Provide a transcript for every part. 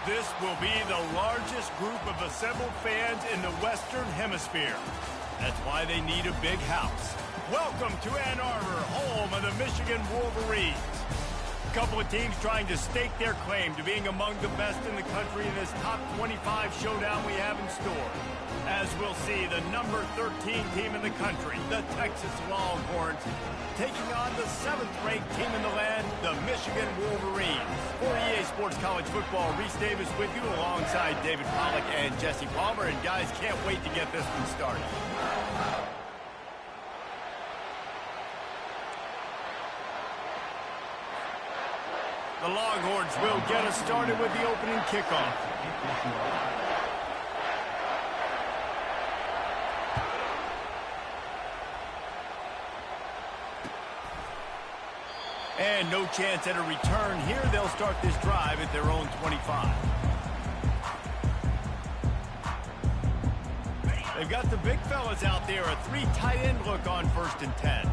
This will be the largest group of assembled fans in the Western Hemisphere. That's why they need a big house. Welcome to Ann Arbor, home of the Michigan Wolverines. A couple of teams trying to stake their claim to being among the best in the country in this top 25 showdown we have in store. As we'll see, the number 13 team in the country, the Texas Longhorns, taking on the 7th-ranked team in the land, the Michigan Wolverines. For EA Sports College Football, Reese Davis with you alongside David Pollack and Jesse Palmer. And guys, can't wait to get this one started. The Longhorns will get us started with the opening kickoff. And no chance at a return here. They'll start this drive at their own 25. They've got the big fellas out there. A 3 tight end look on 1st and 10.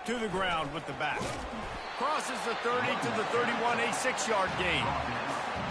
To the ground with the back. Crosses the 30 to the 31, a 6-yard gain.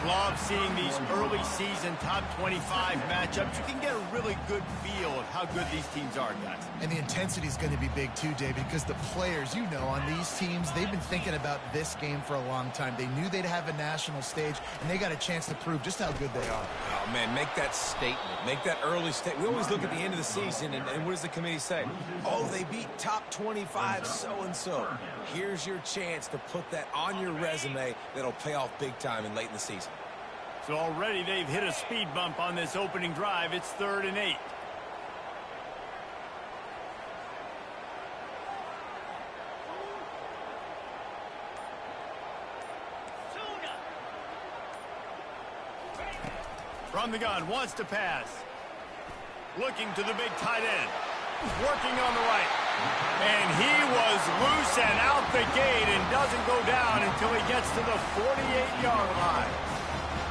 Love seeing these early season top 25 matchups. You can get a really good feel of how good these teams are, guys. And the intensity is going to be big too, David, because the players, you know, on these teams, they've been thinking about this game for a long time. They knew they'd have a national stage, and they got a chance to prove just how good they are. Oh, man, make that statement. Make that early statement. We always look at the end of the season, and what does the committee say? Oh, they beat top 25 so-and-so. Here's your chance to put that on your resume that'll pay off big time and late in the season. So already they've hit a speed bump on this opening drive. It's 3rd and 8. From the gun, wants to pass. Looking to the big tight end. Working on the right. And he was loose and out the gate and doesn't go down until he gets to the 48-yard line.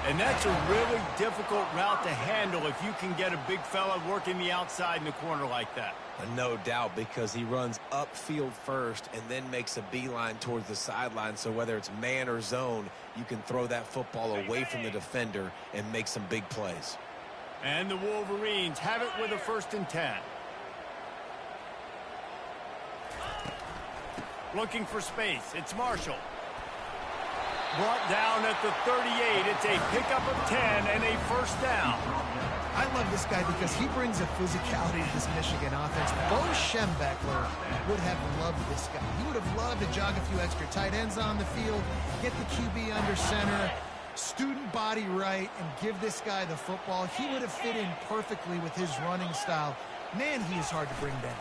And that's a really difficult route to handle if you can get a big fella working the outside in the corner like that. No doubt, because he runs upfield first and then makes a beeline towards the sideline. So whether it's man or zone, you can throw that football away from the defender and make some big plays. And the Wolverines have it with a 1st and 10. Looking for space. It's Marshall. Brought down at the 38. It's a pickup of 10 and a 1st down. I love this guy because he brings a physicality to this Michigan offense. Bo Schembechler would have loved this guy. He would have loved to jog a few extra tight ends on the field, get the QB under center, student body right, and give this guy the football. He would have fit in perfectly with his running style. Man, he is hard to bring down.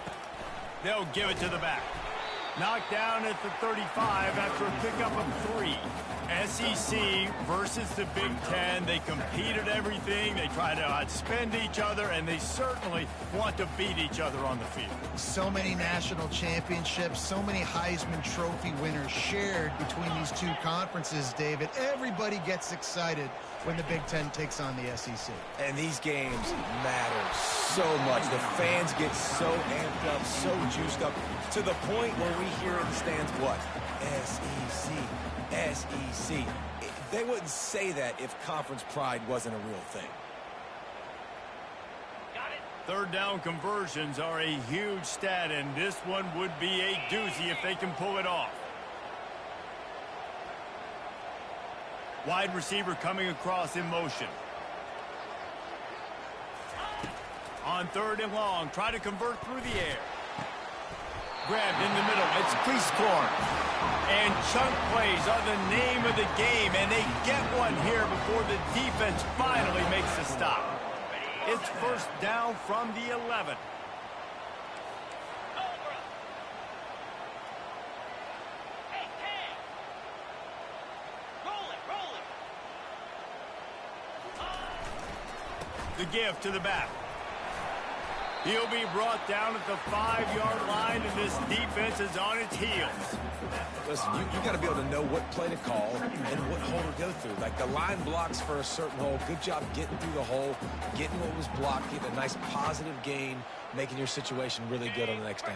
They'll give it to the back. Knocked down at the 35 after a pickup of 3. SEC versus the Big Ten. They compete at everything. They try to outspend each other, and they certainly want to beat each other on the field. So many national championships, so many Heisman Trophy winners shared between these two conferences, David. Everybody gets excited when the Big Ten takes on the SEC. And these games matter so much. The fans get so amped up, so juiced up, to the point where we hear in the stands, what? SEC, SEC. They wouldn't say that if conference pride wasn't a real thing. 3rd down conversions are a huge stat, and this one would be a doozy if they can pull it off. Wide receiver coming across in motion. On 3rd and long, try to convert through the air. Grabbed in the middle. It's Cleescorn. And chunk plays are the name of the game, and they get one here before the defense finally makes the stop. It's 1st down from the 11. The give to the back. He'll be brought down at the 5-yard line, and this defense is on its heels. Listen, you got to be able to know what play to call and what hole to go through. Like the line blocks for a certain hole. Good job getting through the hole, getting what was blocked, getting a nice positive gain, making your situation really good on the next down.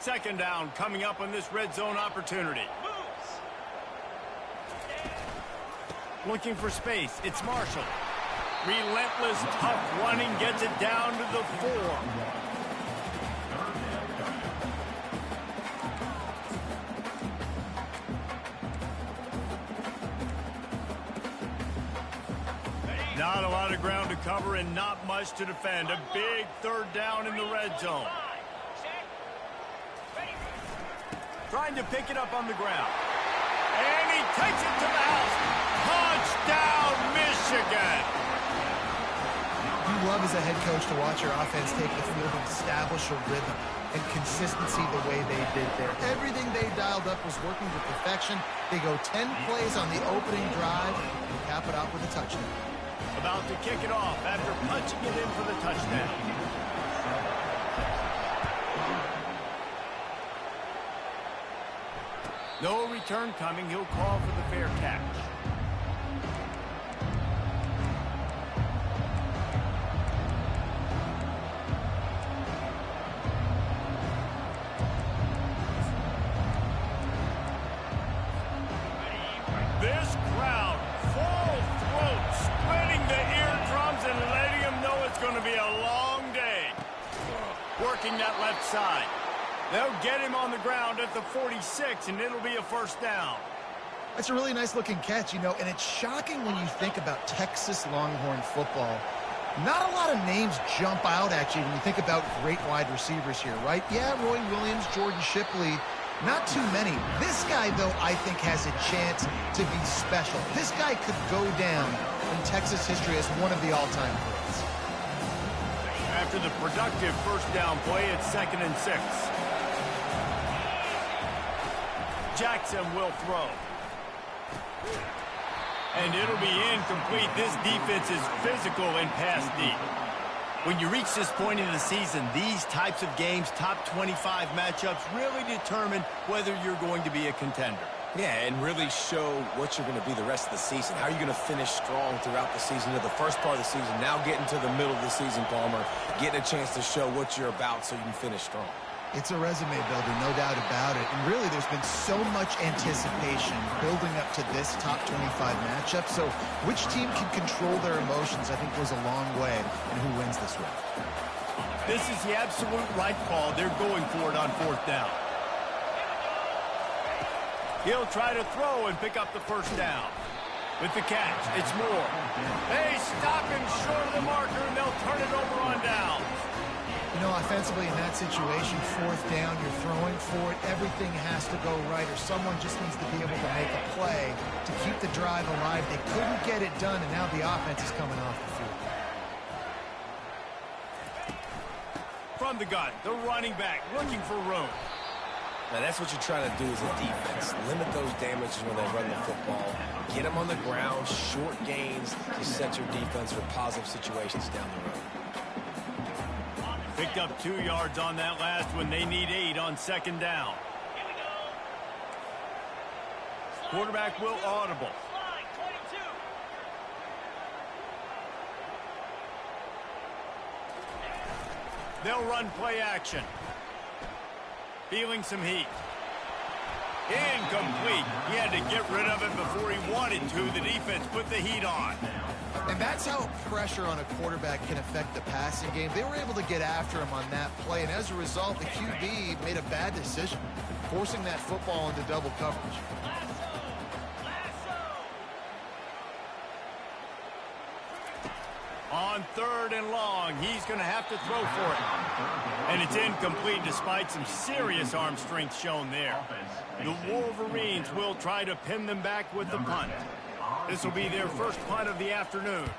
Second down coming up on this red zone opportunity. Looking for space. It's Marshall. Relentless, tough running gets it down to the 4. Not a lot of ground to cover and not much to defend. A big third down in the red zone. Trying to pick it up on the ground. And he takes it to the house. Touchdown, Michigan! You love as a head coach to watch your offense take the field and establish a rhythm and consistency the way they did there. Everything they dialed up was working to perfection. They go 10 plays on the opening drive and cap it out with a touchdown. About to kick it off after punching it in for the touchdown. No return coming. He'll call for the fair catch. This crowd, full throat, splitting the eardrums and letting them know it's going to be a long day. Working that left side. They'll get him on the ground at the 46, and it'll be a first down. That's a really nice-looking catch, you know, and it's shocking when you think about Texas Longhorn football. Not a lot of names jump out at you when you think about great wide receivers here, right? Yeah, Roy Williams, Jordan Shipley, not too many. This guy, though, I think has a chance to be special. This guy could go down in Texas history as one of the all-time greats. After the productive first down play, it's 2nd and 6. Jackson will throw. And it'll be incomplete. This defense is physical and pass deep. When you reach this point in the season, these types of games, top 25 matchups, really determine whether you're going to be a contender. Yeah, and really show what you're going to be the rest of the season. How are you going to finish strong throughout the season, to the first part of the season, now getting to the middle of the season, Palmer, getting a chance to show what you're about so you can finish strong. It's a resume builder, no doubt about it. And really, there's been so much anticipation building up to this top 25 matchup. So which team can control their emotions, I think, goes a long way in who wins this one. This is the absolute right call. They're going for it on 4th down. He'll try to throw and pick up the first down. With the catch, it's Moore. They stop him short of the marker, and they'll turn it over on down. You know, offensively in that situation, 4th down, you're throwing for it. Everything has to go right, or someone just needs to be able to make a play to keep the drive alive. They couldn't get it done, and now the offense is coming off the field. From the gun, the running back looking for room. Now, that's what you're trying to do as a defense. Limit those damages when they run the football. Get them on the ground, short gains to set your defense for positive situations down the road. Picked up 2 yards on that last one. They need 8 on 2nd down. Quarterback will audible. They'll run play action. Feeling some heat. Incomplete. He had to get rid of it before he wanted to. The defense put the heat on. And that's how pressure on a quarterback can affect the passing game. They were able to get after him on that play, and as a result, the QB made a bad decision, forcing that football into double coverage. On 3rd and long, he's going to have to throw for it. And it's incomplete despite some serious arm strength shown there. The Wolverines will try to pin them back with the punt. This will be their first punt of the afternoon.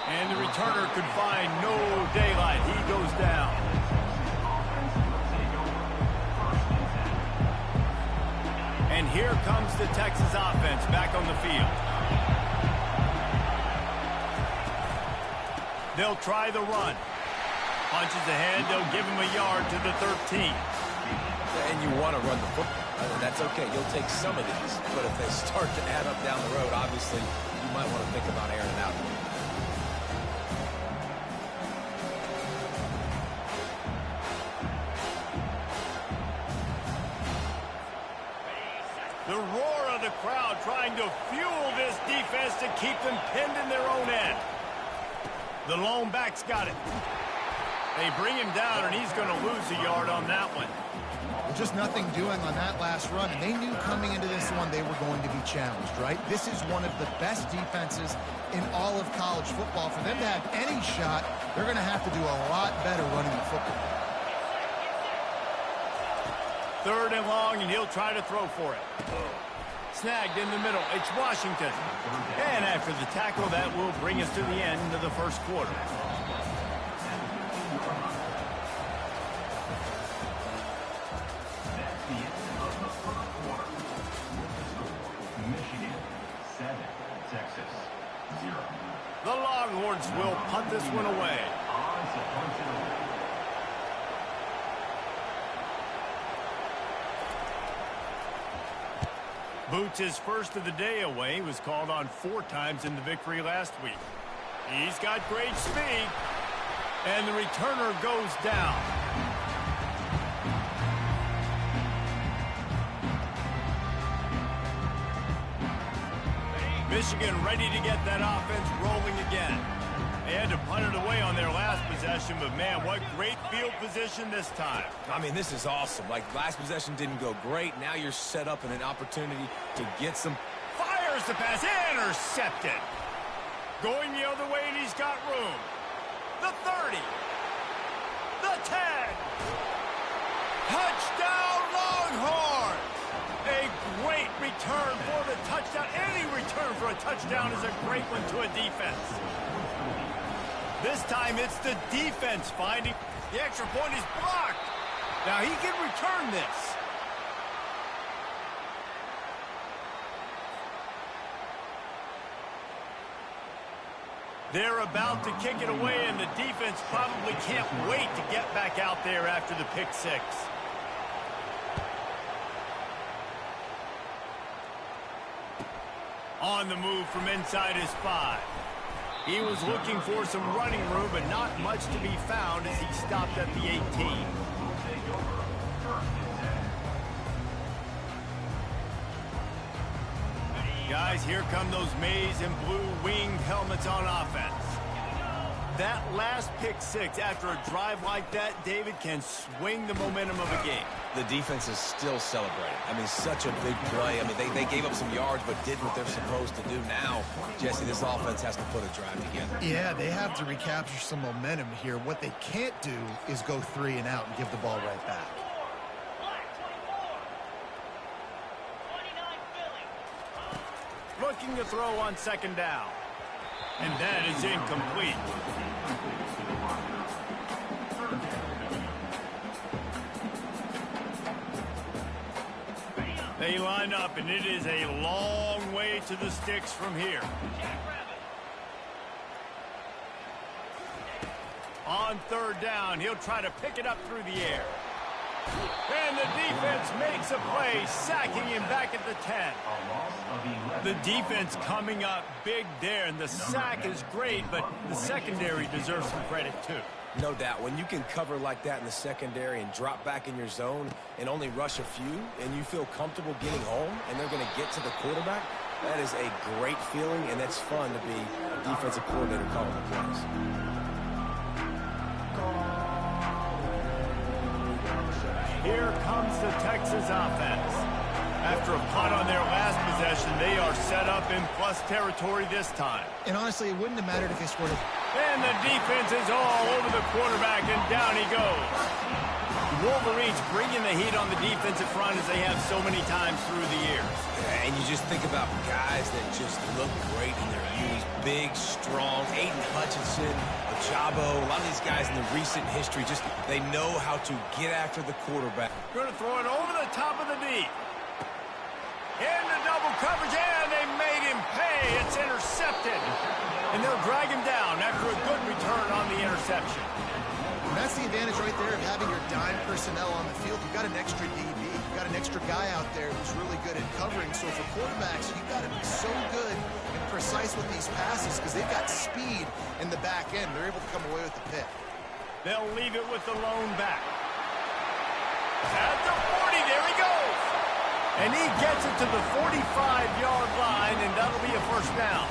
And the returner could find no daylight. He goes down. And here comes the Texas offense back on the field. They'll try the run. Punches ahead. They'll give him a yard to the 13. And you want to run the football. That's okay. You'll take some of these. But if they start to add up down the road, obviously, you might want to think about airing it out. The roar of the crowd trying to fuel this defense to keep them pinned in their own end. The lone back's got it. They bring him down, and he's going to lose a yard on that one. Just nothing doing on that last run, and they knew coming into this one they were going to be challenged, right? This is one of the best defenses in all of college football. For them to have any shot, they're going to have to do a lot better running the football. 3rd and long, and he'll try to throw for it. Snagged in the middle. It's Washington. And after the tackle, that will bring us to the end of the first quarter. The Longhorns will punt this one away. Boots his first of the day away. He was called on 4 times in the victory last week. He's got great speed, and the returner goes down. Michigan ready to get that offense rolling again. They had to punt it away on their last possession, but man, what great field position this time. I mean, this is awesome. Like, last possession didn't go great. Now you're set up in an opportunity to get some. Fires the pass, intercepted. Going the other way, and he's got room. The 30. The 10. Touchdown, Longhorns! A great return for the touchdown. Any return for a touchdown is a great one to a defense. This time it's the defense finding the extra point is blocked. Now he can return this. They're about to kick it away, and the defense probably can't wait to get back out there after the pick 6. On the move from inside his 5. He was looking for some running room, but not much to be found as he stopped at the 18. Guys, here come those maize and blue winged helmets on offense. That last pick 6 after a drive like that, David, can swing the momentum of a game. The defense is still celebrating. I mean, such a big play. I mean, they gave up some yards but did what they're supposed to do. Now, Jesse, this offense has to put a drive together. Yeah, they have to recapture some momentum here. What they can't do is go 3 and out and give the ball right back. Looking to throw on 2nd down. And that is incomplete. They line up, and it is a long way to the sticks from here. On 3rd down, he'll try to pick it up through the air. And the defense makes a play, sacking him back at the 10. The defense coming up big there, and the sack is great, but the secondary deserves some credit too. No doubt. When you can cover like that in the secondary and drop back in your zone and only rush a few, and you feel comfortable getting home, and they're going to get to the quarterback, that is a great feeling, and that's fun to be a defensive coordinator calling the plays. Here comes the Texas offense. After a punt on their last possession, they are set up in plus territory this time. And honestly, it wouldn't have mattered if they scored a... And the defense is all over the quarterback, and down he goes. The Wolverines bringing the heat on the defensive front as they have so many times through the years. Yeah, and you just think about guys that just look great in their youth. Big, strong, Aiden Hutchinson, Jabo, a lot of these guys in the recent history, just they know how to get after the quarterback. Going to throw it over the top of the deep. Into double coverage, and they made him pay. It's intercepted. And they'll drag him down after a good return on the interception. And that's the advantage right there of having your dime personnel on the field. You've got an extra DB. You've got an extra guy out there who's really good at covering. So for quarterbacks, you've got to be so good and precise with these passes because they've got speed in the back end. They're able to come away with the pick. They'll leave it with the lone back. At the 40, there he goes. And he gets it to the 45-yard line, and that'll be a first down.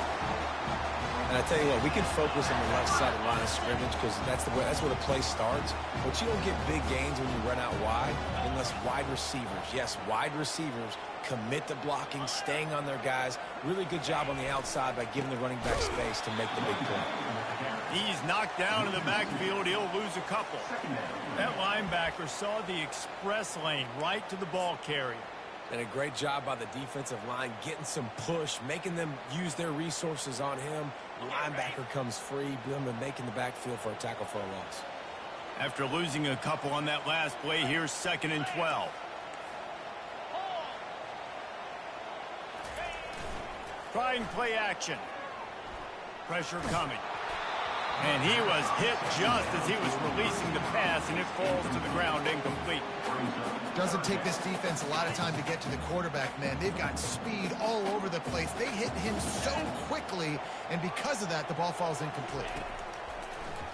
And I tell you what, we can focus on the left side of the line of scrimmage because that's where the play starts. But you don't get big gains when you run out wide unless wide receivers, yes, wide receivers, commit to blocking, staying on their guys. Really good job on the outside by giving the running back space to make the big play. He's knocked down in the backfield. He'll lose a couple. That linebacker saw the express lane right to the ball carrier. And a great job by the defensive line, getting some push, making them use their resources on him. Linebacker comes free, making the backfield for a tackle for a loss. After losing a couple on that last play, here's 2nd and 12. Trying play action. Pressure coming. And he was hit just as he was releasing the pass, and it falls to the ground incomplete. Doesn't take this defense a lot of time to get to the quarterback, man. They've got speed all over the place. They hit him so quickly, and because of that, the ball falls incomplete.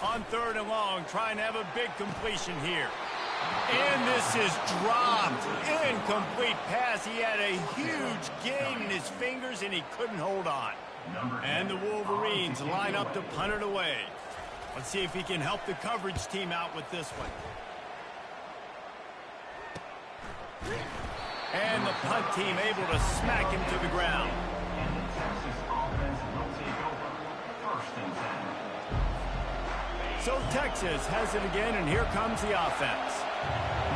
On 3rd and long, trying to have a big completion here. And this is dropped. Incomplete pass. He had a huge gain in his fingers, and he couldn't hold on. And the Wolverines line up to punt it away. Let's see if he can help the coverage team out with this one. And the punt team able to smack him to the ground. So Texas has it again, and here comes the offense.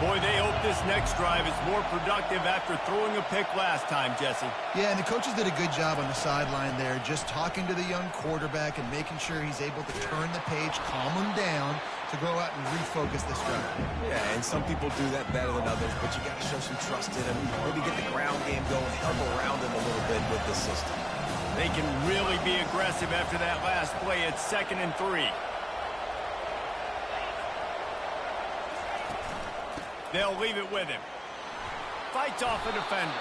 Boy, they hope this next drive is more productive after throwing a pick last time, Jesse. Yeah, and the coaches did a good job on the sideline there, just talking to the young quarterback and making sure he's able to turn the page, calm him down to go out and refocus this drive. Yeah, and some people do that better than others, but you got to show some trust in him. Maybe get the ground game going, help around him a little bit with the system. They can really be aggressive after that last play. It's 2nd and 3. They'll leave it with him. Fights off a defender.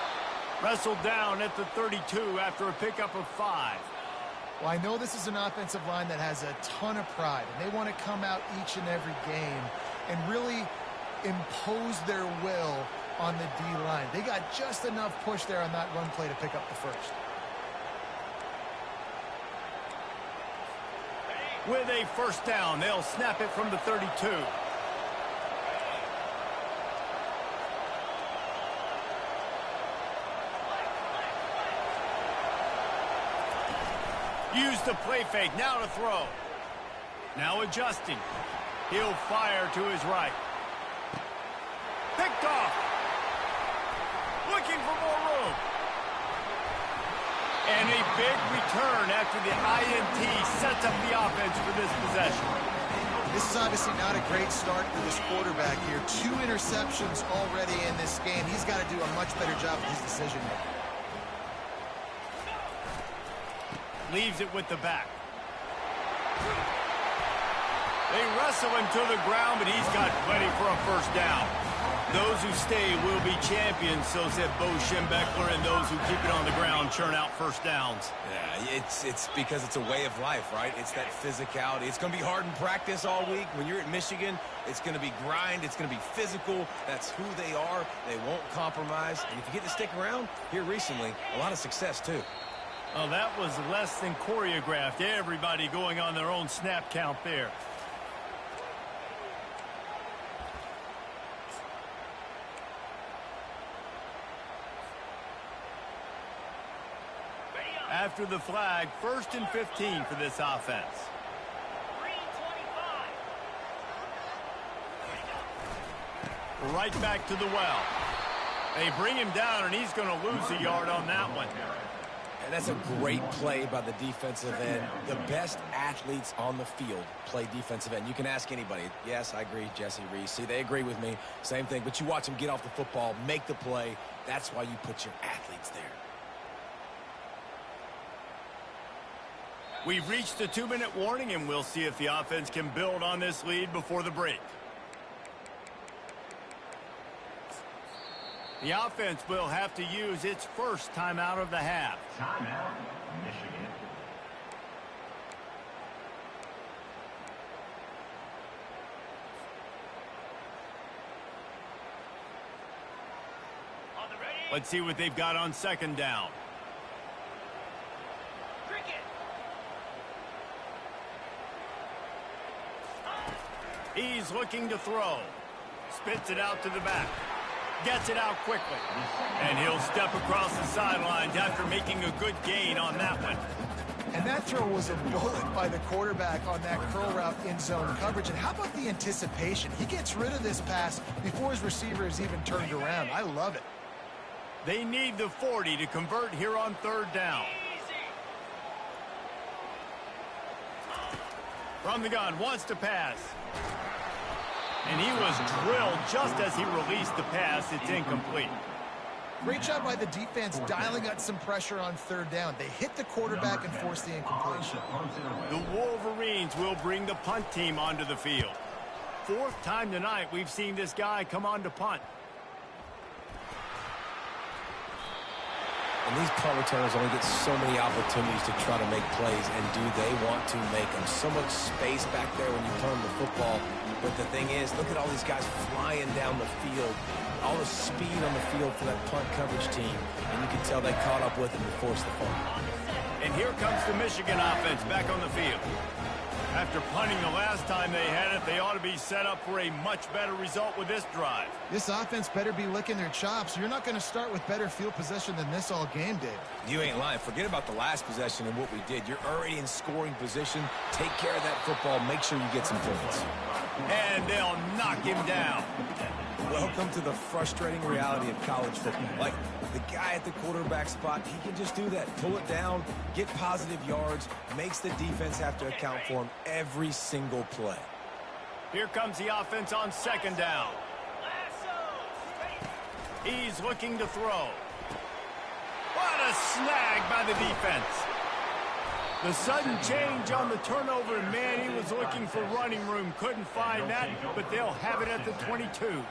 Wrestled down at the 32 after a pickup of 5. Well, I know this is an offensive line that has a ton of pride, and they want to come out each and every game and really impose their will on the D-line. They got just enough push there on that run play to pick up the first. With a first down, they'll snap it from the 32. Use the play fake, now to throw. Now adjusting. He'll fire to his right. Picked off. Looking for more room. And a big return after the INT sets up the offense for this possession. This is obviously not a great start for this quarterback here. 2 interceptions already in this game. He's got to do a much better job with his decision making. Leaves it with the back. They wrestle him to the ground, but he's got plenty for a first down. Those who stay will be champions, so said Bo Schembechler, and those who keep it on the ground churn out first downs. Yeah, it's because it's a way of life, right? It's that physicality. It's going to be hard in practice all week. When you're at Michigan, it's going to be grind. It's going to be physical. That's who they are. They won't compromise. And if you get to stick around here recently, a lot of success, too. Oh, that was less than choreographed. Everybody going on their own snap count there. After the flag, 1st and 15 for this offense. Right back to the well. They bring him down, and he's going to lose a yard on that one. And that's a great play by the defensive end. The best athletes on the field play defensive end. You can ask anybody. Yes, I agree, Jesse Reese. See, they agree with me. Same thing. But you watch them get off the football, make the play. That's why you put your athletes there. We've reached the 2-minute warning, and we'll see if the offense can build on this lead before the break. The offense will have to use its first timeout of the half. Timeout, Michigan. Let's see what they've got on second down. He's looking to throw. Spits it out to the back. Gets it out quickly. And he'll step across the sidelines after making a good gain on that one. And that throw was a bullet by the quarterback on that curl route in zone coverage. And how about the anticipation? He gets rid of this pass before his receiver is even turned around. I love it. They need the 40 to convert here on third down. From the gun, wants to pass. And he was drilled just as he released the pass. It's incomplete. Great job by the defense dialing up some pressure on third down. They hit the quarterback and force the incompletion. The Wolverines will bring the punt team onto the field. Fourth time tonight we've seen this guy come on to punt. And these punt returners only get so many opportunities to try to make plays, and do they want to make them? So much space back there when you turn the football. But the thing is, look at all these guys flying down the field. All the speed on the field for that punt coverage team. And you can tell they caught up with him to force the fumble. And here comes the Michigan offense back on the field. After punting the last time they had it, they ought to be set up for a much better result with this drive. This offense better be licking their chops. You're not going to start with better field possession than this all game did. You ain't lying. Forget about the last possession and what we did. You're already in scoring position. Take care of that football. Make sure you get some points. And they'll knock him down. Welcome to the frustrating reality of college football. Like, the guy at the quarterback spot, he can just do that. Pull it down, get positive yards, makes the defense have to account for him every single play. Here comes the offense on second down. He's looking to throw. What a snag by the defense. The sudden change on the turnover, and man, he was looking for running room. Couldn't find that, but they'll have it at the 22.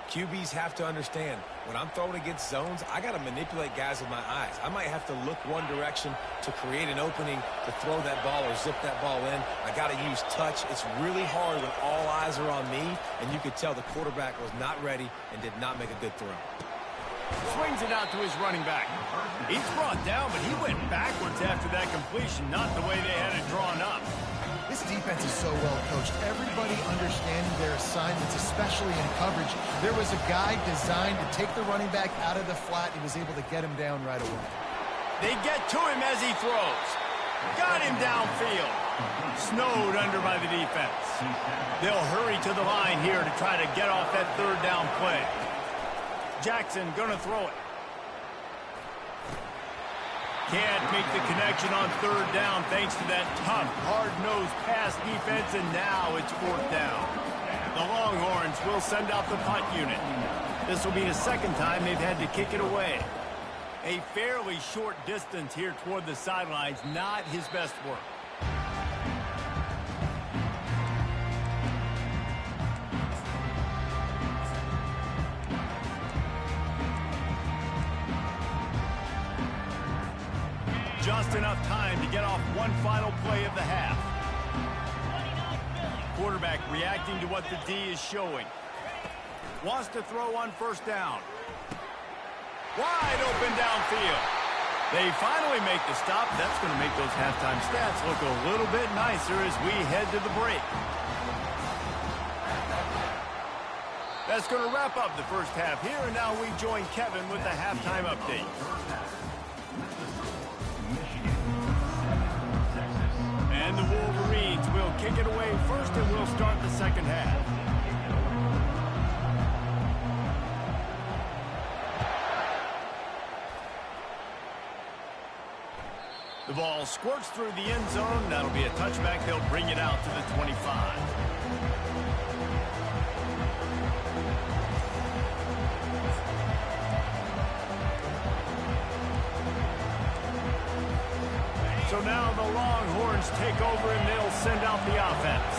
QBs have to understand, when I'm throwing against zones, I got to manipulate guys with my eyes. I might have to look one direction to create an opening to throw that ball or zip that ball in. I got to use touch. It's really hard when all eyes are on me, and you could tell the quarterback was not ready and did not make a good throw. Swings it out to his running back. He's brought down, but he went backwards after that completion, not the way they had it drawn up. This defense is so well coached. Everybody understanding their assignments, especially in coverage. There was a guy designed to take the running back out of the flat. He was able to get him down right away. They get to him as he throws. Got him downfield. Snowed under by the defense. They'll hurry to the line here to try to get off that third down play. Jackson gonna throw it. Can't make the connection on third down thanks to that tough, hard-nosed pass defense, and now it's fourth down. The Longhorns will send out the punt unit. This will be the second time they've had to kick it away. A fairly short distance here toward the sidelines, not his best work. Just enough time to get off one final play of the half. Quarterback reacting to what the D is showing. Wants to throw on first down. Wide open downfield. They finally make the stop. That's going to make those halftime stats look a little bit nicer as we head to the break. That's going to wrap up the first half here, and now we join Kevin with the halftime update. And the Wolverines will kick it away first, and we'll start the second half. The ball squirts through the end zone. That'll be a touchback. They'll bring it out to the 25. So now the Longhorns take over, and they'll send out the offense.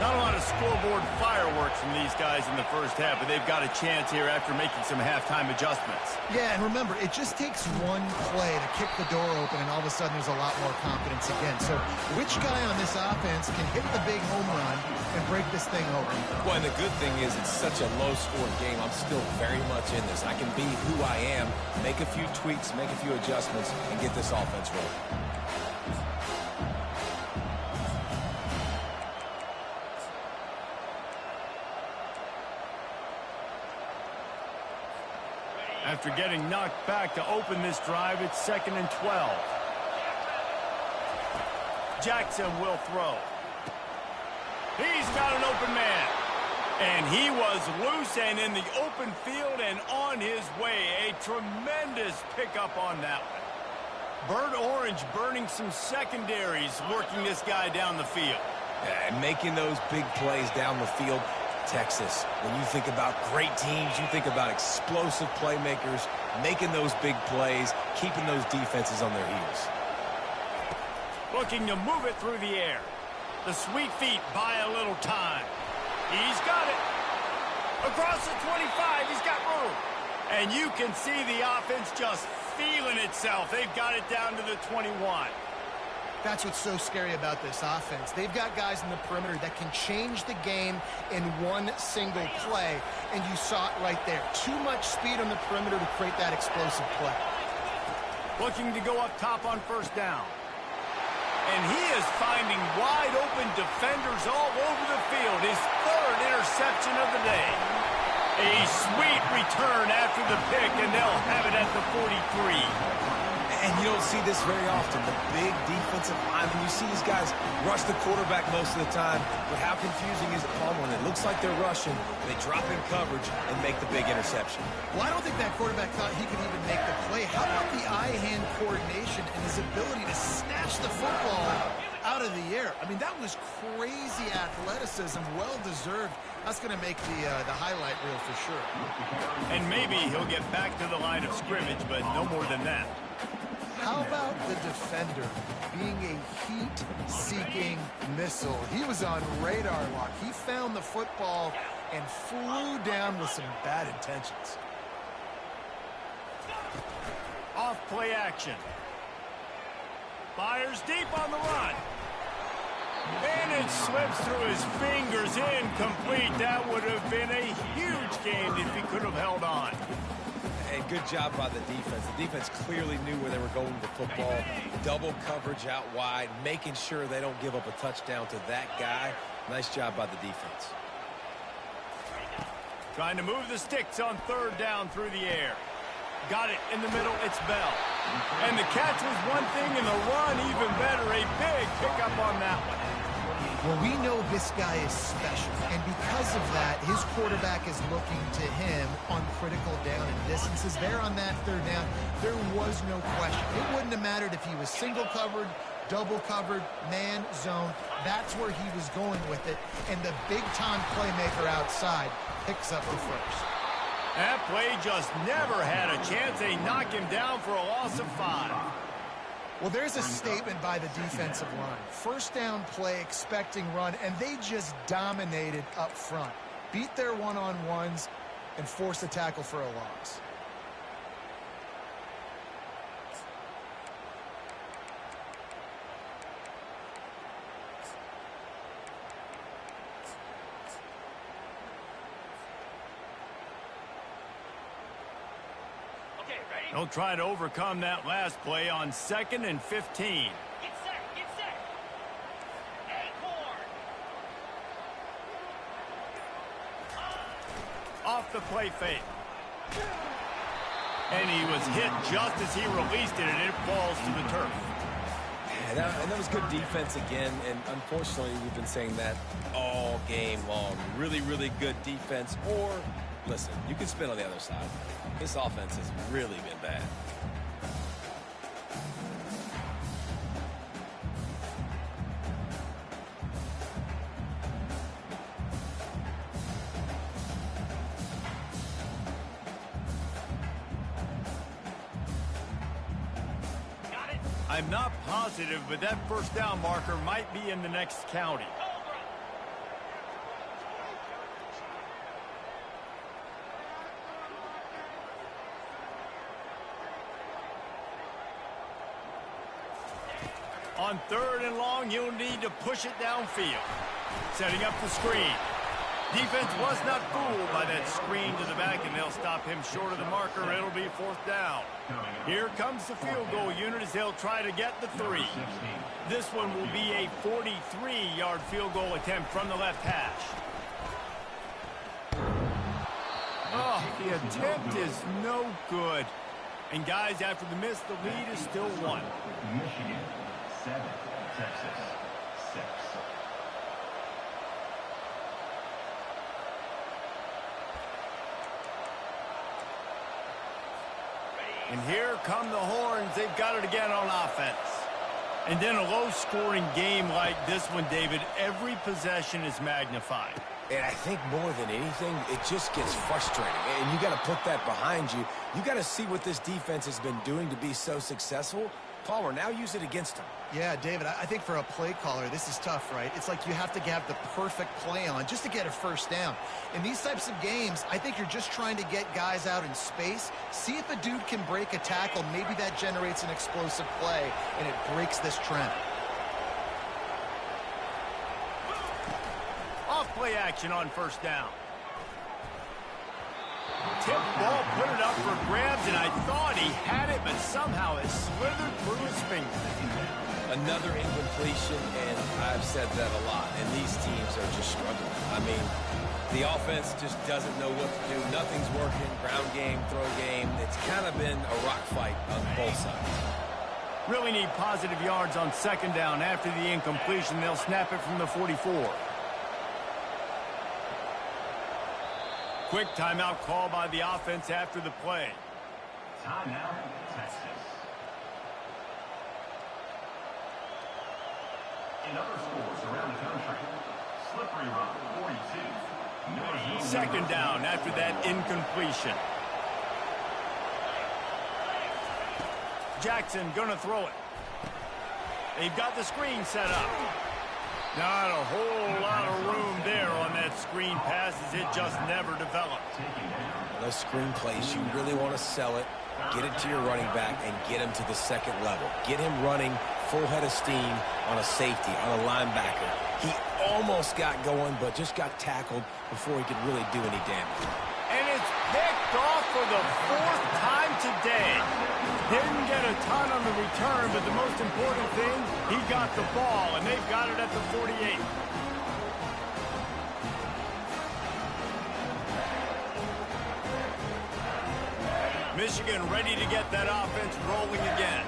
Not a lot of scoreboard fireworks from these guys in the first half, but they've got a chance here after making some halftime adjustments. Yeah, and remember, it just takes one play to kick the door open, and all of a sudden there's a lot more confidence again. So which guy on this offense can hit the big home run and break this thing open? Well, and the good thing is it's such a low-scoring game. I'm still very much in this. I can be who I am, make a few tweaks, make a few adjustments, and get this offense rolling. After getting knocked back to open this drive, it's 2nd and 12. Jackson will throw. He's got an open man. And he was loose and in the open field and on his way. A tremendous pickup on that one. Burnt Orange burning some secondaries, working this guy down the field. And making those big plays down the field. Texas, when you think about great teams, you think about explosive playmakers, making those big plays, keeping those defenses on their heels. Looking to move it through the air. The sweet feet buy a little time. He's got it. Across the 25, he's got room. And you can see the offense just feeling itself. They've got it down to the 21. That's what's so scary about this offense. They've got guys in the perimeter that can change the game in one single play, and you saw it right there. Too much speed on the perimeter to create that explosive play. Looking to go up top on first down. And he is finding wide open defenders all over the field. His 3rd interception of the day. A sweet return after the pick, and they'll have it at the 43. And you don't see this very often. The big defensive linemen, you see these guys rush the quarterback most of the time, but how confusing is it, Palmer? When it looks like they're rushing, they drop in coverage and make the big interception. Well, I don't think that quarterback thought he could even make the play. How about the eye-hand coordination and his ability to snatch the football out of the air? I mean, that was crazy athleticism, well-deserved. That's going to make the highlight reel for sure. And maybe he'll get back to the line of scrimmage, but no more than that. How about the defender being a heat-seeking missile? He was on radar lock. He found the football and flew down with some bad intentions. Off play action. Fires deep on the run. And it slips through his fingers, incomplete. That would have been a huge game if he could have held on. And good job by the defense. The defense clearly knew where they were going with the football. Double coverage out wide, making sure they don't give up a touchdown to that guy. Nice job by the defense. Trying to move the sticks on 3rd down through the air. Got it in the middle. It's Bell. And the catch was one thing, and the run even better. A big pickup on that one. Well, we know this guy is special, and because of that, his quarterback is looking to him on critical down and distances. There on that 3rd down, there was no question. It wouldn't have mattered if he was single covered, double covered, man, zone. That's where he was going with it, and the big-time playmaker outside picks up the first. That play just never had a chance. They knock him down for a loss of 5. Well, there's a statement by the defensive line. First down play, expecting run, and they just dominated up front. Beat their one-on-ones and forced a tackle for a loss. They'll try to overcome that last play on 2nd and 15. Get set. Acorn. Off the play fake. And he was hit just as he released it, and it falls to the turf. And that was good defense again, and unfortunately, we've been saying that all game long. Really, really good defense, or, listen, you can spin on the other side. This offense has really been bad. I'm not positive, but that first down marker might be in the next county. On 3rd and long, you'll need to push it downfield. Setting up the screen. Defense was not fooled by that screen to the back, and they'll stop him short of the marker. It'll be 4th down. Here comes the field goal unit as they'll try to get the 3. This one will be a 43-yard field goal attempt from the left hash. Oh, the attempt is no good. And guys, after the miss, the lead is still 1. Michigan 7, Texas 6. And here come the horns. They've got it again on offense. And in a low-scoring game like this one, David, every possession is magnified. And I think more than anything, it just gets frustrating. And you got to put that behind you. You got to see what this defense has been doing to be so successful. Palmer, now use it against them. Yeah, David, I think for a play caller, this is tough, right? It's like you have to have the perfect play on just to get a first down. In these types of games, I think you're just trying to get guys out in space, see if a dude can break a tackle. Maybe that generates an explosive play, and it breaks this trend. Off play action on 1st down. Tip ball, put it up for grabs, and I thought he had it, but somehow it slithered through his fingers. Another incompletion, and I've said that a lot, and these teams are just struggling. I mean, the offense just doesn't know what to do. Nothing's working. Ground game, throw game. It's kind of been a rock fight on both sides. Really need positive yards on 2nd down. After the incompletion, they'll snap it from the 44. Quick timeout call by the offense after the play. Timeout, Texas. In other schools around the country, Slippery Rock 42. 2nd down after that incompletion. Jackson gonna throw it. They've got the screen set up. Not a whole lot of room there on that screen pass as it just never developed. Those screen plays, you really want to sell it, get it to your running back, and get him to the 2nd level. Get him running full head of steam on a safety, on a linebacker. He almost got going, but just got tackled before he could really do any damage. And it's picked off for the 4th time today. Didn't get a ton on the return, but the most important thing, he got the ball, and they've got it at the 48. Michigan ready to get that offense rolling again.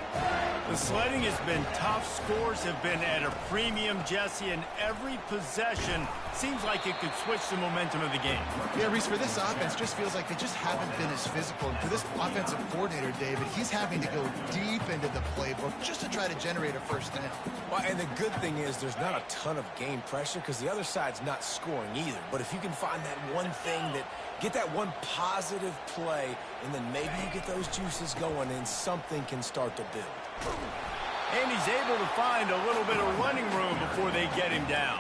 The sledding has been tough. Scores have been at a premium, Jesse, and every possession seems like it could switch the momentum of the game. Yeah, Reese, for this offense, just feels like they just haven't been as physical. And for this offensive coordinator, David, he's having to go deep into the playbook just to try to generate a first down. Well, and the good thing is there's not a ton of game pressure because the other side's not scoring either. But if you can find that one thing that get that one positive play, and then maybe you get those juices going and something can start to build. And he's able to find a little bit of running room before they get him down.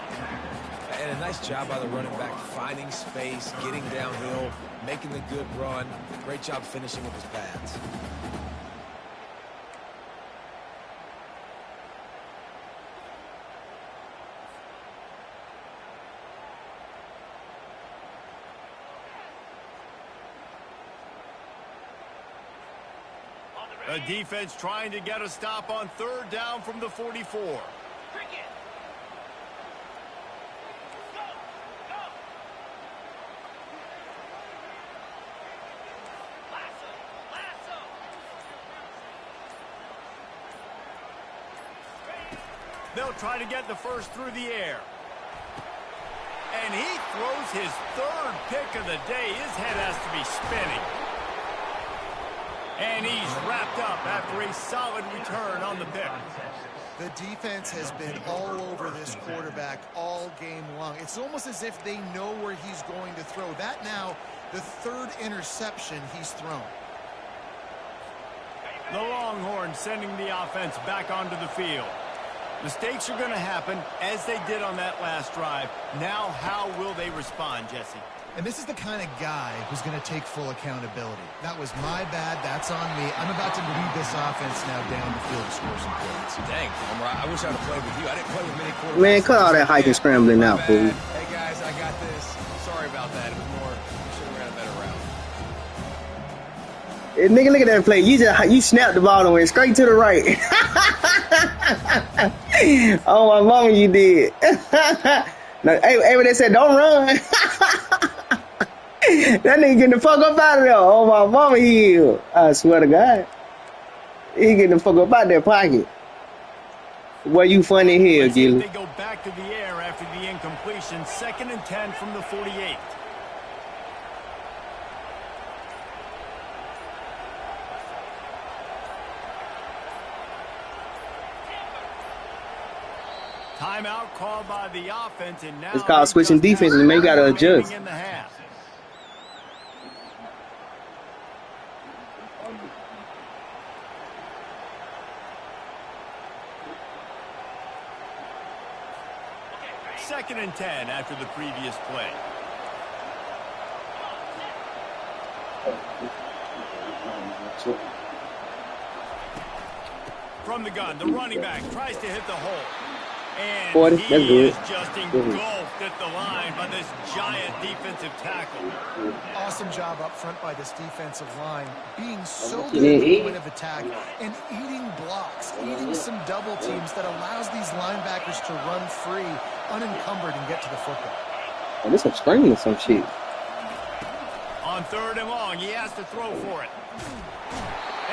And a nice job by the running back, finding space, getting downhill, making the good run. Great job finishing with his pads. A defense trying to get a stop on 3rd down from the 44. Cricket. Go. Go. Lasso. They'll try to get the first through the air. And he throws his 3rd pick of the day. His head has to be spinning. And he's wrapped up after a solid return on the pick. The defense has been all over this quarterback all game long. It's almost as if they know where he's going to throw. That now, the 3rd interception he's thrown. The Longhorns sending the offense back onto the field. Mistakes are going to happen, as they did on that last drive. Now, how will they respond, Jesse? And this is the kind of guy who's going to take full accountability. That was my bad. That's on me. I'm about to lead this offense now down the field to score some points. Dang, Palmer, I wish I'd have played with you. I didn't play with many quarterbacks. Man, cut all that hiking scrambling out, fool. Hey, guys, I got this. Sorry about that. It was more, should have ran a better route. Hey, nigga, look at that play. You snapped the ball and went straight to the right. Oh, my mama, you did. Now, hey, when they said don't run. That nigga getting the fuck up out of there. Oh, my mama, he is. I swear to God. He getting the fuck up out that pocket. Well, you funny here, Gilly. They go back to the air after the incompletion. 2nd and 10 from the 48. Timeout called by the offense, and now It's called switching defenses, and man, you gotta adjust. In the half. Second and 10 after the previous play. From the gun, the running back tries to hit the hole. And 40, he that's good. is just engulfed at the line by this giant defensive tackle. Awesome job up front by this defensive line, being so good at the point of attack and eating blocks, eating some double teams that allows these linebackers to run free, unencumbered, and get to the football. Oh, this some screen or some shit. On 3rd and long, he has to throw for it.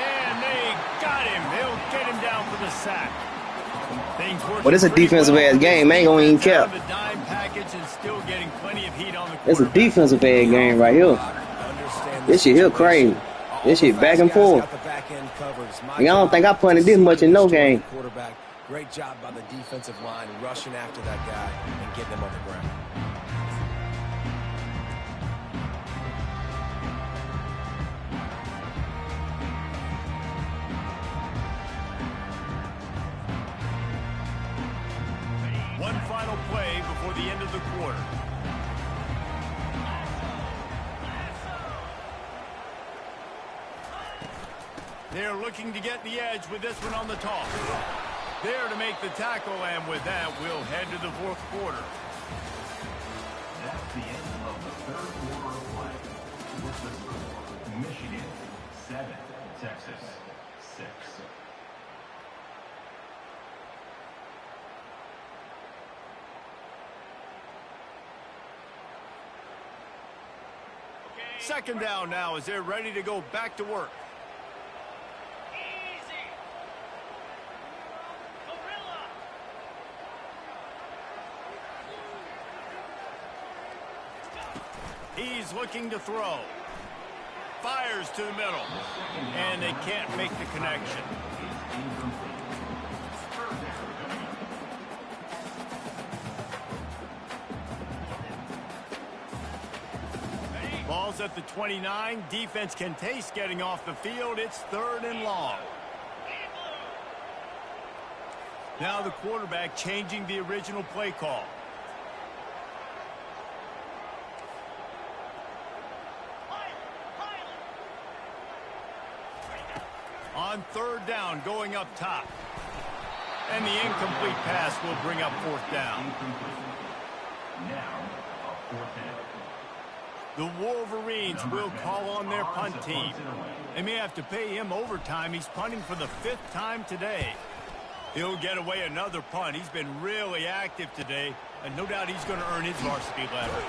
And they got him. They'll get him down for the sack. But it's a defensive ass game. Ain't gonna even care. It's a defensive ass game right here. This shit here crazy. This shit back and forth. I don't think I punted this much in no game. Great job by the defensive line rushing after that guy and getting him on the ground. One final play before the end of the quarter. They're looking to get the edge with this one on the toss. There to make the tackle, and with that, we'll head to the 4th quarter. That's the end of the 3rd quarter of play. With the score, Michigan 7, Texas 6. Second down now as they're ready to go back to work. Easy. Gorilla. He's looking to throw. Fires to the middle. And they can't make the connection. Ball's at the 29. Defense can taste getting off the field. It's 3rd and long. Now the quarterback changing the original play call. On 3rd down, going up top. And the incomplete pass will bring up 4th down. Now, a 4th down. The Wolverines will call on their punt team. They may have to pay him overtime. He's punting for the 5th time today. He'll get away another punt. He's been really active today, and no doubt he's going to earn his varsity letter.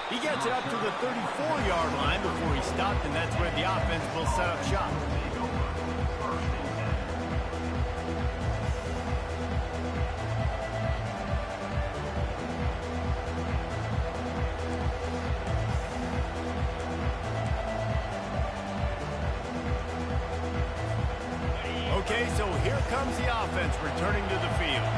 He gets it up to the 34-yard line before he stopped, and that's where the offense will set up shop. Okay, so here comes the offense returning to the field.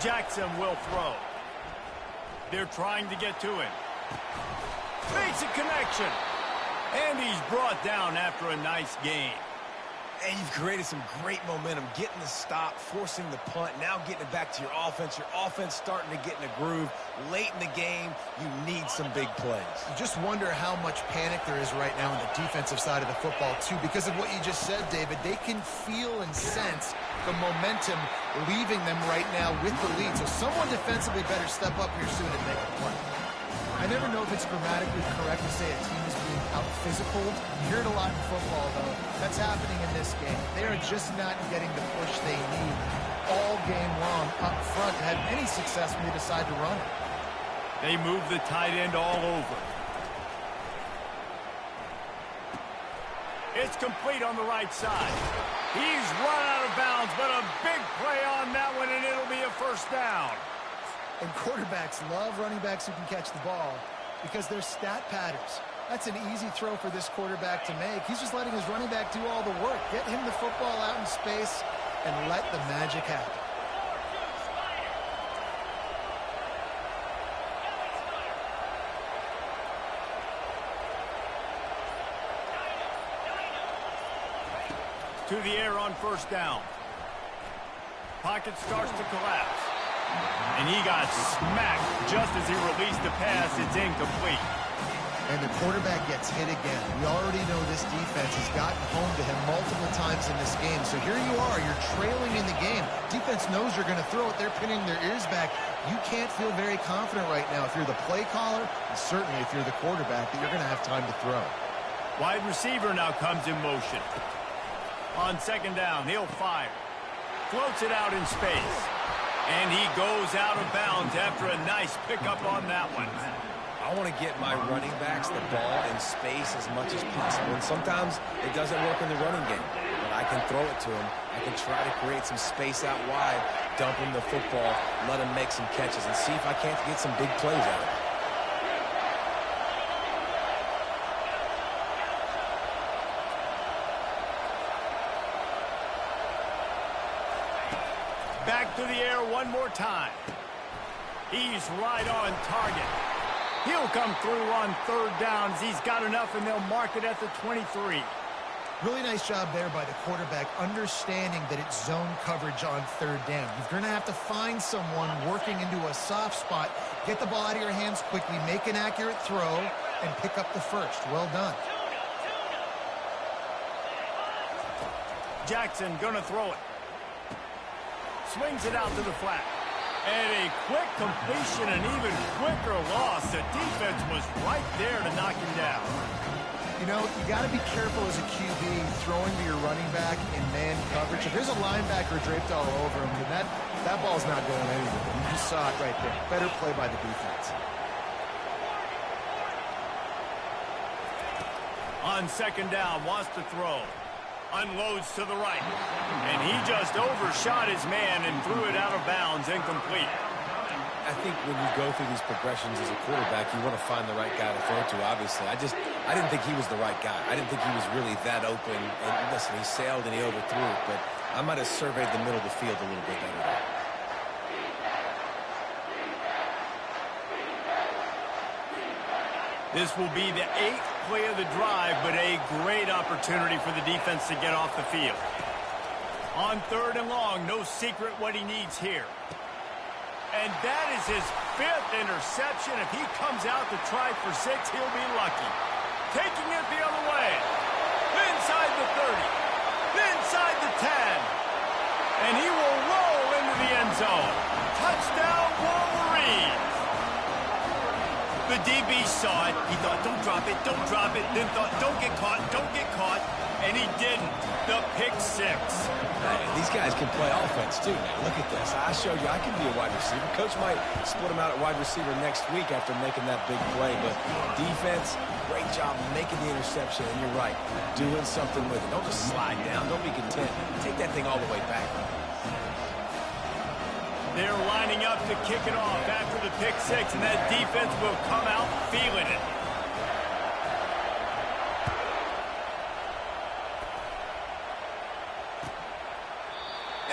Jackson will throw. They're trying to get to him. Makes a connection. And he's brought down after a nice gain. And you've created some great momentum, getting the stop, forcing the punt, now getting it back to your offense. Your offense starting to get in a groove. Late in the game, you need some big plays. You just wonder how much panic there is right now on the defensive side of the football, too, because of what you just said, David. They can feel and sense the momentum leaving them right now with the lead. So someone defensively better step up here soon and make a play. I never know if it's grammatically correct to say a team is being out-physical. You hear it a lot in football, though. That's happening in this game. They are just not getting the push they need all game long up front to have any success when they decide to run it. They move the tight end all over. It's complete on the right side. He's run out of bounds, but a big play on that one, and it'll be a first down. And quarterbacks love running backs who can catch the ball because they're stat patterns. That's an easy throw for this quarterback to make. He's just letting his running back do all the work. Get him the football out in space and let the magic happen. To the air on first down. Pocket starts to collapse. And he got smacked just as he released the pass. It's incomplete. And the quarterback gets hit again. We already know this defense has gotten home to him multiple times in this game. So here you are. You're trailing in the game. Defense knows you're going to throw it. They're pinning their ears back. You can't feel very confident right now if you're the play caller, and certainly if you're the quarterback, that you're going to have time to throw. Wide receiver now comes in motion. On second down, he'll fire. Floats it out in space. And he goes out of bounds after a nice pickup on that one. I want to get my running backs the ball in space as much as possible. And sometimes it doesn't work in the running game. But I can throw it to him. I can try to create some space out wide, dump him the football, let him make some catches, and see if I can't get some big plays out of it. Back to the air one more time. He's right on target. He'll come through on third downs. He's got enough, and they'll mark it at the 23. Really nice job there by the quarterback, understanding that it's zone coverage on third down. You're going to have to find someone working into a soft spot, get the ball out of your hands quickly, make an accurate throw, and pick up the first. Well done. Jackson gonna throw it. Swings it out to the flat. And a quick completion, an even quicker loss. The defense was right there to knock him down. You know, you got to be careful as a QB throwing to your running back in man coverage. If there's a linebacker draped all over him, then that ball's not going anywhere. You just saw it right there. Better play by the defense. On second down, wants to throw. Unloads to the right. And he just overshot his man and threw it out of bounds, incomplete. I think when you go through these progressions as a quarterback, you want to find the right guy to throw to, obviously. I didn't think he was the right guy. I didn't think he was really that open. And listen, he sailed and he overthrew it, but I might have surveyed the middle of the field a little bit better. This will be the 8th play of the drive, but a great opportunity for the defense to get off the field. On third and long, no secret what he needs here. And that is his 5th interception. If he comes out to try for 6, he'll be lucky. Taking it the other way. Inside the 30. Inside the 10. And he will roll into the end zone. Touchdown, Wolverines. The DB saw it. He thought, don't drop it, don't drop it. Then thought, don't get caught, don't get caught. And he didn't. The pick 6. Man, these guys can play offense, too, now. Look at this. I showed you I can be a wide receiver. Coach might split him out at wide receiver next week after making that big play. But defense, great job making the interception. And you're right, doing something with it. Don't just slide down. Don't be content. Take that thing all the way back. They're lining up to kick it off after the pick 6, and that defense will come out feeling it.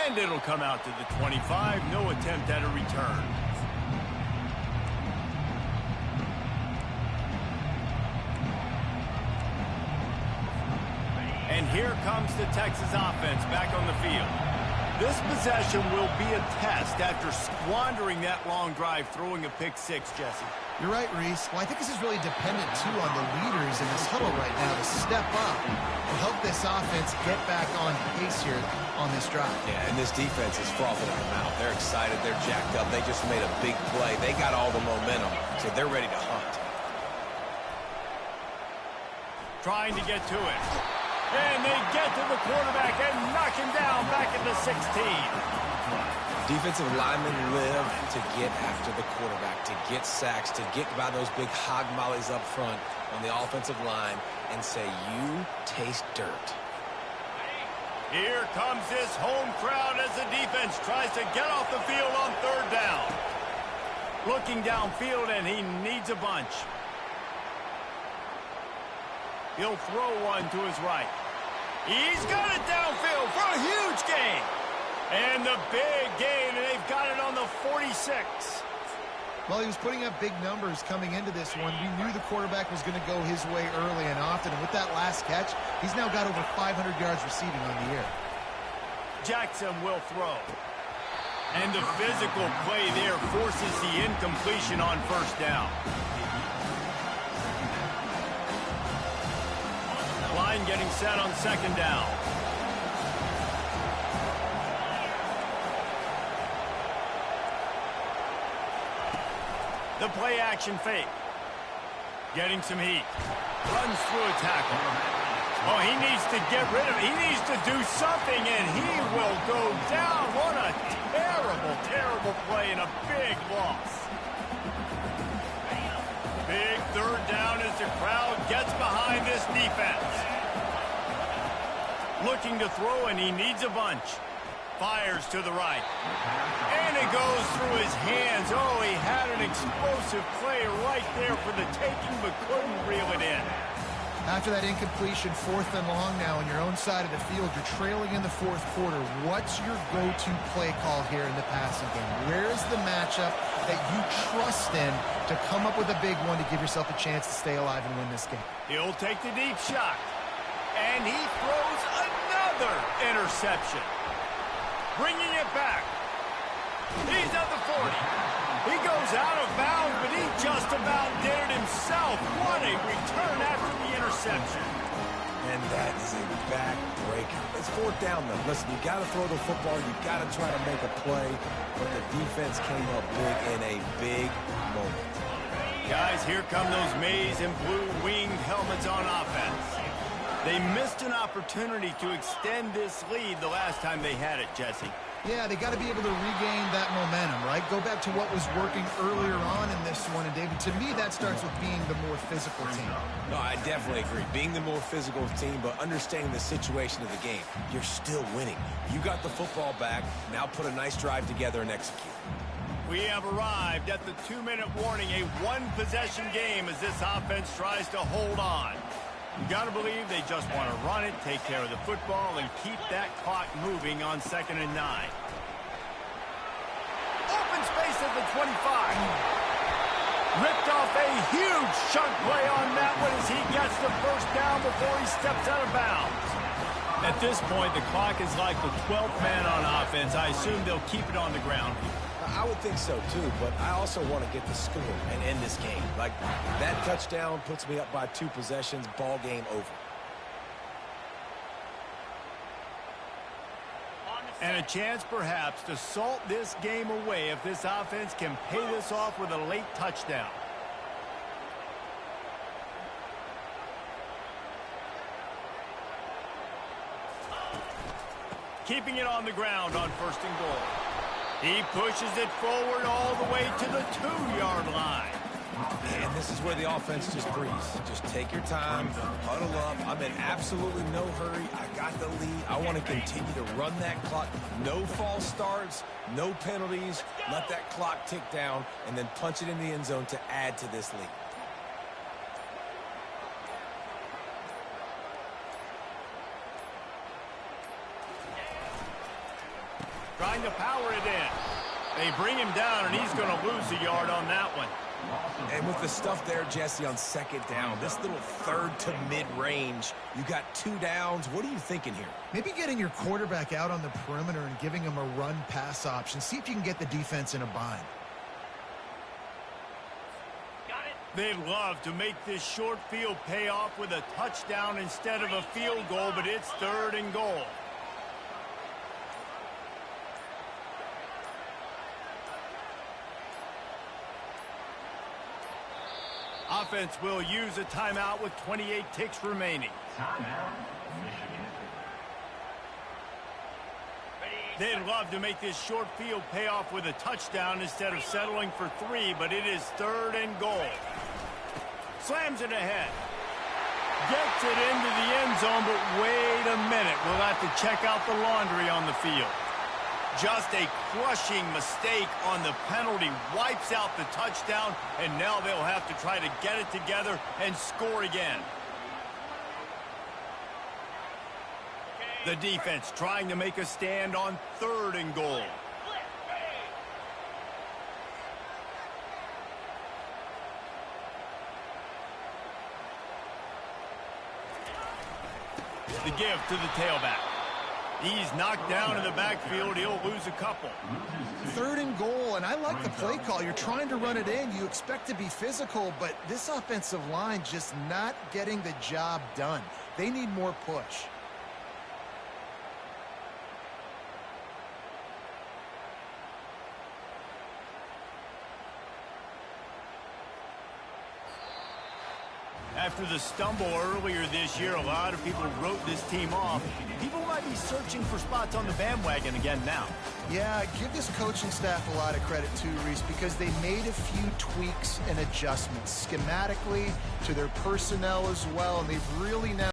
And it'll come out to the 25. No attempt at a return. And here comes the Texas offense back on the field. This possession will be a test after squandering that long drive, throwing a pick six, Jesse. You're right, Reese. Well, I think this is really dependent, too, on the leaders in this huddle right now to step up and help this offense get back on pace here on this drive. Yeah, and this defense is frothing at the mouth. They're excited. They're jacked up. They just made a big play. They got all the momentum, so they're ready to hunt. Trying to get to it. And they get to the quarterback and knock him down back at the 16. Defensive linemen live to get after the quarterback, to get sacks, to get by those big hog mollies up front on the offensive line and say, you taste dirt. Here comes this home crowd as the defense tries to get off the field on third down. Looking downfield, and he needs a bunch. He'll throw one to his right. He's got it downfield for a huge gain. And the big gain, and they've got it on the 46. Well, he was putting up big numbers coming into this one. We knew the quarterback was going to go his way early and often. And with that last catch, he's now got over 500 yards receiving on the year. Jackson will throw. And the physical play there forces the incompletion on first down. Line getting set on second down. The play action fake. Getting some heat. Runs through a tackle. Oh, he needs to get rid of it. He needs to do something, and he will go down. What a terrible, terrible play and a big loss. Big third down as the crowd gets behind this defense. Looking to throw, and he needs a bunch. Fires to the right. And it goes through his hands. Oh, he had an explosive play right there for the taking, but couldn't reel it in. After that incompletion, 4th and long now on your own side of the field, you're trailing in the 4th quarter. What's your go-to play call here in the passing game? Where is the matchup that you trust in to come up with a big one to give yourself a chance to stay alive and win this game? He'll take the deep shot. And he throws another interception. Bringing it back. He's at the 40. He goes out of bounds, but he just about did it himself. What a return after the interception. And that is a back-breaker. It's 4th down, though. Listen, you got to throw the football. You got to try to make a play. But the defense came up big in a big moment. Guys, here come those maize and blue winged helmets on offense. They missed an opportunity to extend this lead the last time they had it, Jesse. Yeah, they got to be able to regain that momentum, right? Go back to what was working earlier on in this one. And, David, to me, that starts with being the more physical team. No, I definitely agree. Being the more physical team, but understanding the situation of the game. You're still winning. You got the football back. Now put a nice drive together and execute. We have arrived at the 2-minute warning, a one-possession game as this offense tries to hold on. You got to believe they just want to run it, take care of the football, and keep that clock moving on 2nd and 9. Open space at the 25. Ripped off a huge chunk play on that one as he gets the first down before he steps out of bounds. At this point, the clock is like the 12th man on offense. I assume they'll keep it on the ground. I would think so, too, but I also want to get the score and end this game. Like, that touchdown puts me up by 2 possessions, ball game over. And a chance, perhaps, to salt this game away if this offense can pay this off with a late touchdown. Keeping it on the ground on 1st and goal. He pushes it forward all the way to the 2-yard line. And this is where the offense just breathes. Just take your time, huddle up. I'm in absolutely no hurry. I got the lead. I want to continue to run that clock. No false starts, no penalties. Let that clock tick down, and then punch it in the end zone to add to this lead. Trying to power it in. They bring him down, and he's going to lose a yard on that one. And with the stuff there, Jesse, on second down, this little third to mid-range, you got 2 downs. What are you thinking here? Maybe getting your quarterback out on the perimeter and giving him a run-pass option. See if you can get the defense in a bind. They'd love to make this short field pay off with a touchdown instead of a field goal, but it's 3rd and goal. Offense will use a timeout with 28 ticks remaining. Timeout, Michigan. They'd love to make this short field pay off with a touchdown instead of settling for 3, but it is 3rd and goal. Slams it ahead. Gets it into the end zone, but wait a minute. We'll have to check out the laundry on the field. Just a crushing mistake on the penalty. Wipes out the touchdown, and now they'll have to try to get it together and score again. The defense trying to make a stand on 3rd and goal. The give to the tailback. He's knocked down in the backfield. He'll lose a couple. 3rd and goal, and I like the play call. You're trying to run it in. You expect to be physical, but this offensive line just not getting the job done. They need more push. After the stumble earlier this year, a lot of people wrote this team off. People might be searching for spots on the bandwagon again now. Yeah, give this coaching staff a lot of credit too, Reese, because they made a few tweaks and adjustments schematically to their personnel as well, and they've really now